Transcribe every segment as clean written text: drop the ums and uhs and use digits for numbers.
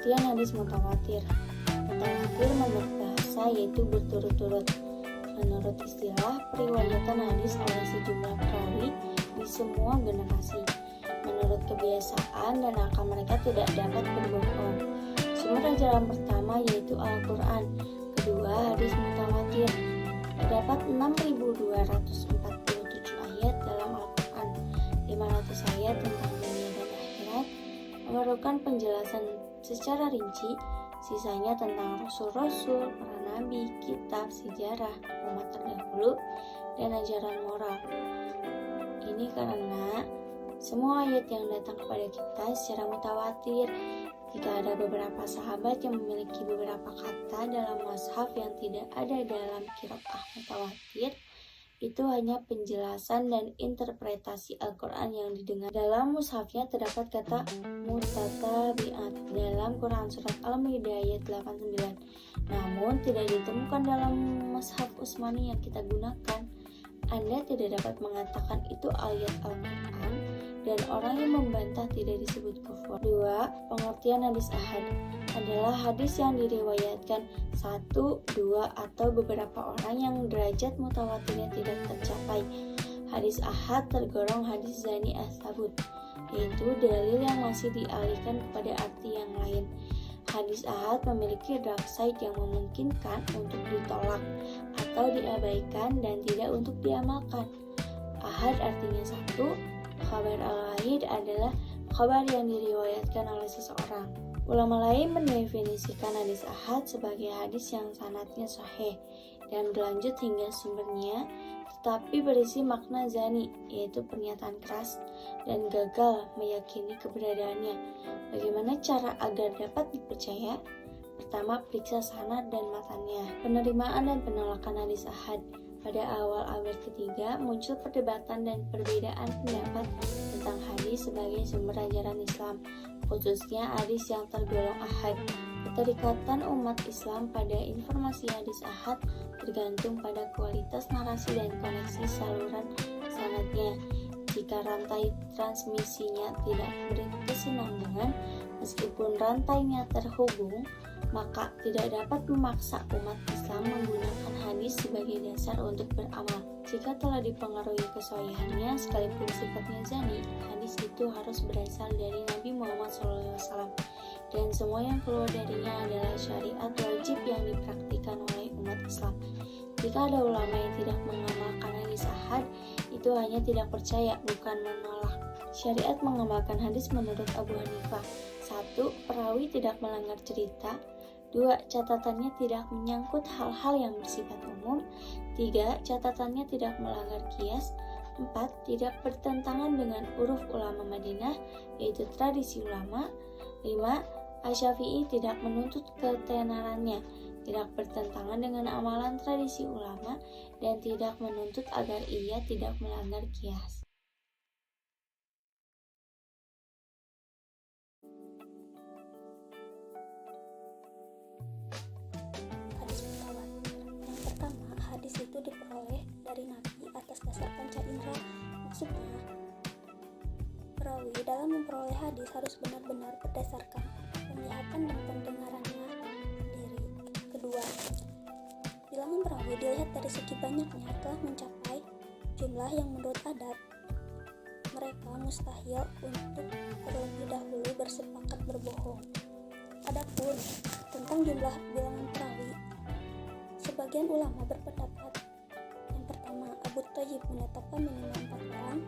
Pengertian hadis mutawatir. Mutawatir menurut bahasa yaitu berturut-turut. Menurut istilah, periwayatan hadis oleh sejumlah perawi di semua generasi. Menurut kebiasaan dan akal mereka tidak dapat berbohong. Sumber ajaran pertama yaitu Al-Quran. Kedua, hadis mutawatir. Terdapat 6.247 ayat dalam Al-Quran. 500 ayat tentang dunia dan akhirat memerlukan penjelasan secara rinci, sisanya tentang rasul-rasul, para nabi, kitab, sejarah, umat terdahulu, dan ajaran moral. Ini karena semua ayat yang datang kepada kita secara mutawatir. Jika ada beberapa sahabat yang memiliki beberapa kata dalam mushaf yang tidak ada dalam qiraah mutawatir, itu hanya penjelasan dan interpretasi Al-Quran yang didengar. Dalam mushafnya terdapat kata mutatabi'at dalam Quran surat Al-Maidah ayat 89. Namun tidak ditemukan dalam mushaf Utsmani yang kita gunakan. Anda tidak dapat mengatakan itu ayat Al-Quran dan orang yang membantah tidak disebut kufur. 2. Pengertian hadis ahad adalah hadis yang diriwayatkan satu, dua, atau beberapa orang yang derajat mutawatirnya tidak tercapai. Hadis ahad tergolong hadis zani as-sabut, yaitu dalil yang masih dialihkan kepada arti yang lain. Hadis ahad memiliki dark side yang memungkinkan untuk ditolak atau diabaikan dan tidak untuk diamalkan. Ahad artinya satu, khabar al-wahid adalah khabar yang diriwayatkan oleh seseorang. Ulama lain mendefinisikan hadis ahad sebagai hadis yang sanadnya sahih dan berlanjut hingga sumbernya, tetapi berisi makna zani, yaitu pernyataan keras dan gagal meyakini keberadaannya. Bagaimana cara agar dapat dipercaya? Pertama, periksa sanad dan matannya. Penerimaan dan penolakan hadis ahad. Pada awal abad ketiga muncul perdebatan dan perbedaan pendapat tentang hadis sebagai sumber ajaran Islam, khususnya hadis yang tergolong ahad. Keterikatan umat Islam pada informasi hadis ahad tergantung pada kualitas narasi dan koneksi saluran sanadnya. Jika rantai transmisinya tidak berkesinambungan, meskipun rantainya terhubung, maka tidak dapat memaksa umat Islam menggunakan hadis sebagai dasar untuk beramal. Jika telah dipengaruhi kesohihannya, sekalipun sifatnya zani, hadis itu harus berasal dari Nabi Muhammad SAW, dan semua yang keluar darinya adalah syariat wajib yang dipraktikkan oleh umat Islam. Jika ada ulama yang tidak mengamalkan hadis ahad, itu hanya tidak percaya, bukan menolak. Syariat mengamalkan hadis menurut Abu Hanifah. 1. Perawi tidak melanggar cerita. 2. Catatannya tidak menyangkut hal-hal yang bersifat umum. 3. Catatannya tidak melanggar qiyas. 4. Tidak bertentangan dengan uruf ulama Madinah, yaitu tradisi ulama. 5. Asy-Syafi'i tidak menuntut ketenarannya, tidak bertentangan dengan amalan tradisi ulama, dan tidak menuntut agar ia tidak melanggar qiyas. dari Nabi atas dasar panca indera. Maksudnya, perawi dalam memperoleh hadis harus benar-benar berdasarkan penglihatan dan pendengarannya sendiri. Kedua, bilangan perawi dilihat dari segi banyaknya telah mencapai jumlah yang menurut adat mereka mustahil untuk terlebih dahulu bersepakat berbohong. Adapun tentang jumlah bilangan perawi, sebagian ulama berpendapat yang pertama, Abu Thayyib menetapkan minimal 4 orang,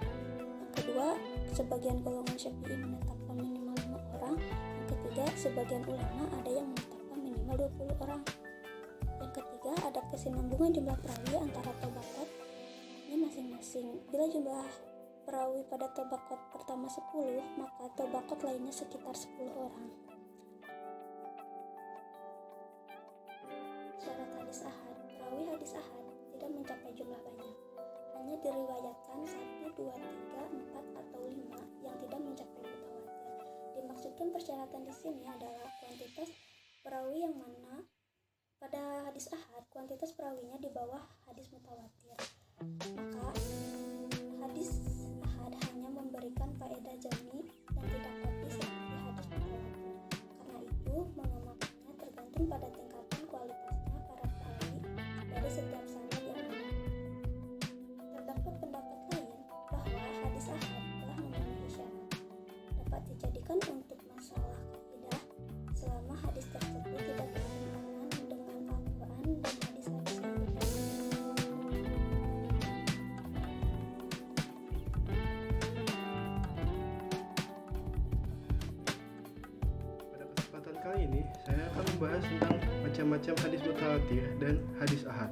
yang kedua, sebagian golongan Syafi'i menetapkan minimal 5 orang, yang ketiga, sebagian ulama ada yang menetapkan minimal 20 orang, yang ketiga, ada kesinambungan jumlah perawi antara tabaqatnya masing-masing. Bila jumlah perawi pada tabaqat pertama 10, maka tabaqat lainnya sekitar 10 orang. Syarat hadis ahad. Perawi hadis ahad tidak mencapai jumlah banyak. Hanya diriwayatkan 1, 2, 3, 4, atau 5 yang tidak mencapai mutawatir. Dimaksudkan persyaratan di sini adalah kuantitas perawi yang mana pada hadis ahad kuantitas perawinya di bawah hadis mutawatir. Maka hadis ahad hanya memberikan faedah jami dan tidak kopi seperti hadis mutawatir. Karena itu mengemakannya tergantung pada tingkatan kualitasnya para perawi dari setiap sanad yang ada. Terdapat pendapat lain bahwa hadis ahad telah memenuhi syarat dapat dijadikan untuk masalah kaidah selama hadis tersebut tidak bertentangan dengan Al-Quran dan hadis-hadis yang benar. Pada kesempatan kali ini, saya akan membahas tentang macam-macam hadis mutawatir dan hadis ahad.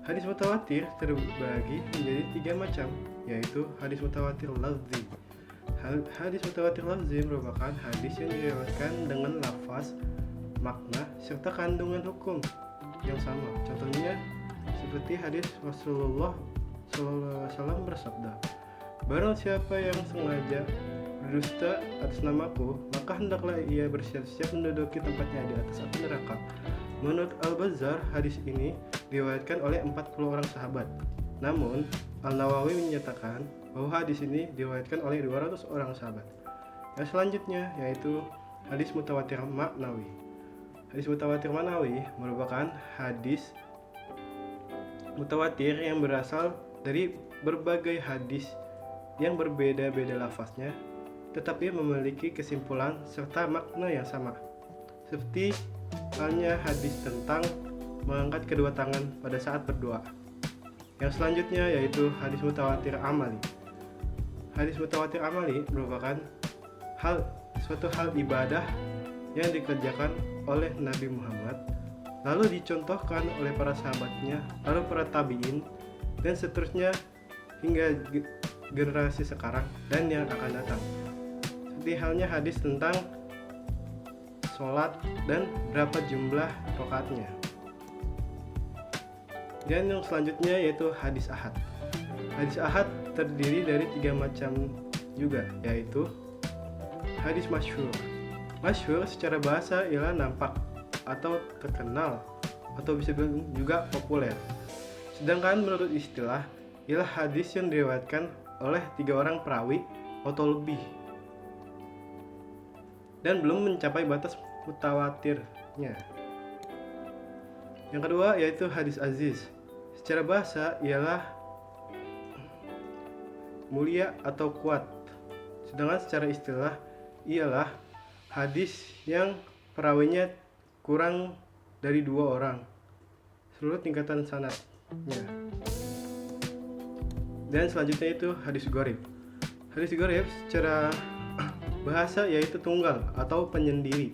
Hadis mutawatir terbagi menjadi 3 macam, yaitu hadis mutawatir lafzi. Hadis mutawatir lafzi merupakan hadis yang diriwayatkan dengan lafaz, makna, serta kandungan hukum yang sama. Contohnya seperti hadis Rasulullah SAW bersabda, "Barang siapa yang sengaja berdusta atas namaku, maka hendaklah ia bersiap-siap menduduki tempatnya di atas api neraka." Menurut Al-Bazzar, hadis ini diriwayatkan oleh 40 orang sahabat. Namun, Al-Nawawi menyatakan bahwa hadis ini diriwayatkan oleh 200 orang sahabat. Yang selanjutnya yaitu hadis mutawatir maknawi. Hadis mutawatir maknawi merupakan hadis mutawatir yang berasal dari berbagai hadis yang berbeda-beda lafaznya, tetapi memiliki kesimpulan serta makna yang sama. Seperti halnya hadis tentang mengangkat kedua tangan pada saat berdoa. Yang selanjutnya yaitu hadis mutawatir amali. Hadis mutawatir amali merupakan suatu hal ibadah yang dikerjakan oleh Nabi Muhammad, lalu dicontohkan oleh para sahabatnya, lalu para tabi'in, dan seterusnya hingga generasi sekarang dan yang akan datang. Seperti halnya hadis tentang sholat dan berapa jumlah rakaatnya. Dan yang selanjutnya yaitu hadis ahad. Hadis ahad terdiri dari 3 macam juga, yaitu hadis masyhur. Masyhur secara bahasa ialah nampak atau terkenal atau bisa juga populer. Sedangkan menurut istilah ialah hadis yang diriwayatkan oleh 3 orang perawi atau lebih dan belum mencapai batas mutawatirnya. Yang kedua yaitu hadis aziz. Secara bahasa ialah mulia atau kuat. Sedangkan secara istilah ialah hadis yang perawinya kurang dari 2 orang seluruh tingkatan sanadnya. Dan selanjutnya itu hadis gharib. Hadis gharib secara bahasa yaitu tunggal atau penyendiri.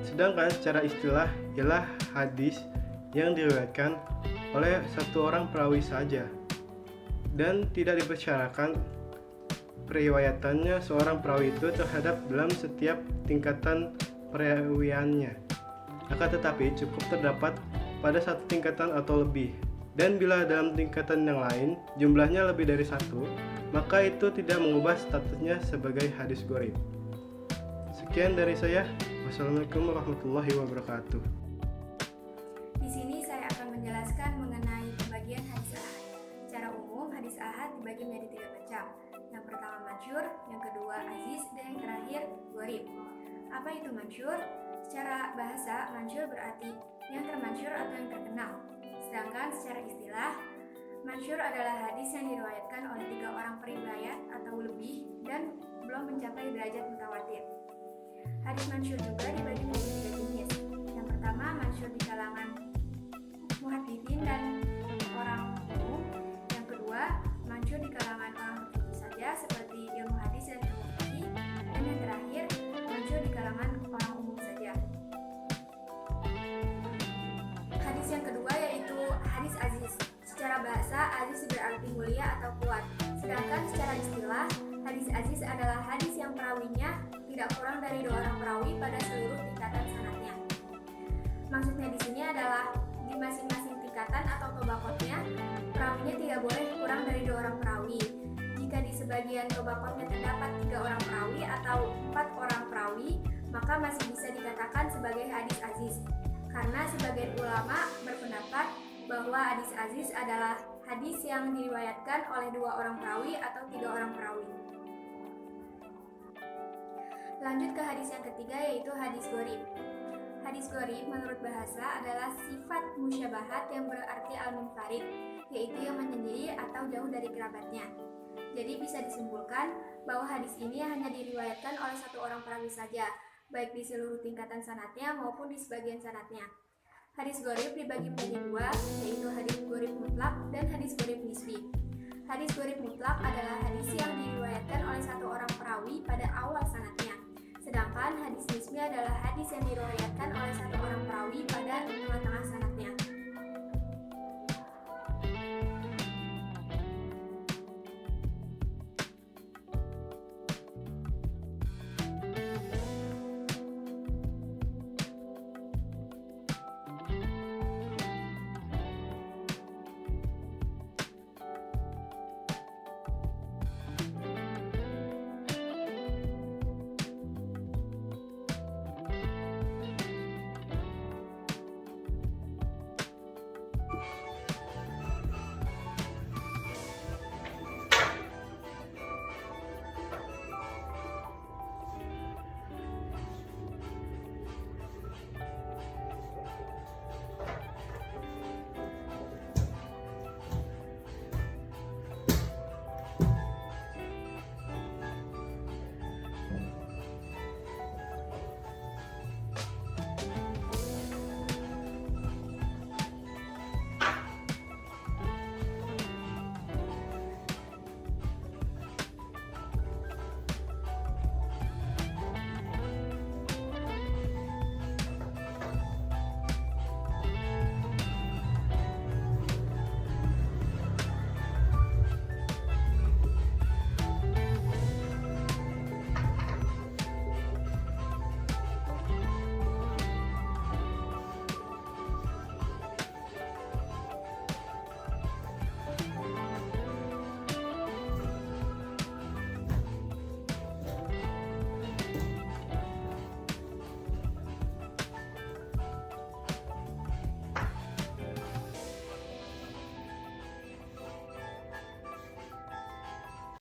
Sedangkan secara istilah ialah hadis yang diriwayatkan oleh 1 orang perawi saja dan tidak dipersyaratkan periwayatannya seorang perawi itu terhadap dalam setiap tingkatan perawiannya. Akan tetapi cukup terdapat pada 1 tingkatan atau lebih, dan bila dalam tingkatan yang lain jumlahnya lebih dari 1, maka itu tidak mengubah statusnya sebagai hadis gharib. Sekian dari saya. Wassalamualaikum warahmatullahi wabarakatuh. Di sini saya akan menjelaskan mengenai pembagian hadis ahad. Secara umum, hadis ahad dibagi menjadi 3 macam. Yang pertama masyhur, yang kedua aziz, dan yang terakhir gharib. Apa itu masyhur? Secara bahasa, masyhur berarti yang termasyhur atau yang terkenal. Sedangkan secara istilah, masyhur adalah hadis yang diriwayatkan oleh 3 orang periwayat atau lebih dan belum mencapai derajat mutawatir. Hadis masyhur juga dibagi menjadi 3 jenis. Yang pertama, masyhur di kalangan muhaditsin dan orang umum. Yang kedua, masyhur di kalangan orang tertentu saja seperti ilmu hadis dan ilmu fikih. Dan yang terakhir, masyhur di kalangan orang umum saja. Hadis yang kedua yaitu hadis aziz. Secara bahasa, aziz berarti mulia atau kuat. Sedangkan secara istilah, hadis aziz adalah hadis yang perawinya tidak kurang dari 2 orang perawi pada seluruh tingkatan sanadnya. Maksudnya di sini adalah di masing-masing tingkatan atau tobaqotnya, perawinya tidak boleh kurang dari 2 orang perawi. Jika di sebagian tobaqotnya terdapat 3 orang perawi atau 4 orang perawi, maka masih bisa dikatakan sebagai hadis aziz. Karena sebagian ulama berpendapat bahwa hadis aziz adalah hadis yang diriwayatkan oleh 2 orang perawi atau 3 orang perawi. Lanjut ke hadis yang ketiga yaitu hadis gharib. Hadis gharib menurut bahasa adalah sifat musyabahat yang berarti al-munfarid, yaitu yang menyendiri atau jauh dari kerabatnya. Jadi bisa disimpulkan bahwa hadis ini hanya diriwayatkan oleh 1 orang perawi saja, baik di seluruh tingkatan sanadnya maupun di sebagian sanadnya. Hadis gharib dibagi menjadi 2, yaitu hadis gharib mutlak dan hadis gharib nisbi. Hadis gharib mutlak adalah hadis yang diriwayatkan oleh 1 orang perawi pada awal sanadnya. Sedangkan hadis nisbi adalah hadis yang diriwayatkan oleh 1 orang perawi pada tengah-tengah sanadnya.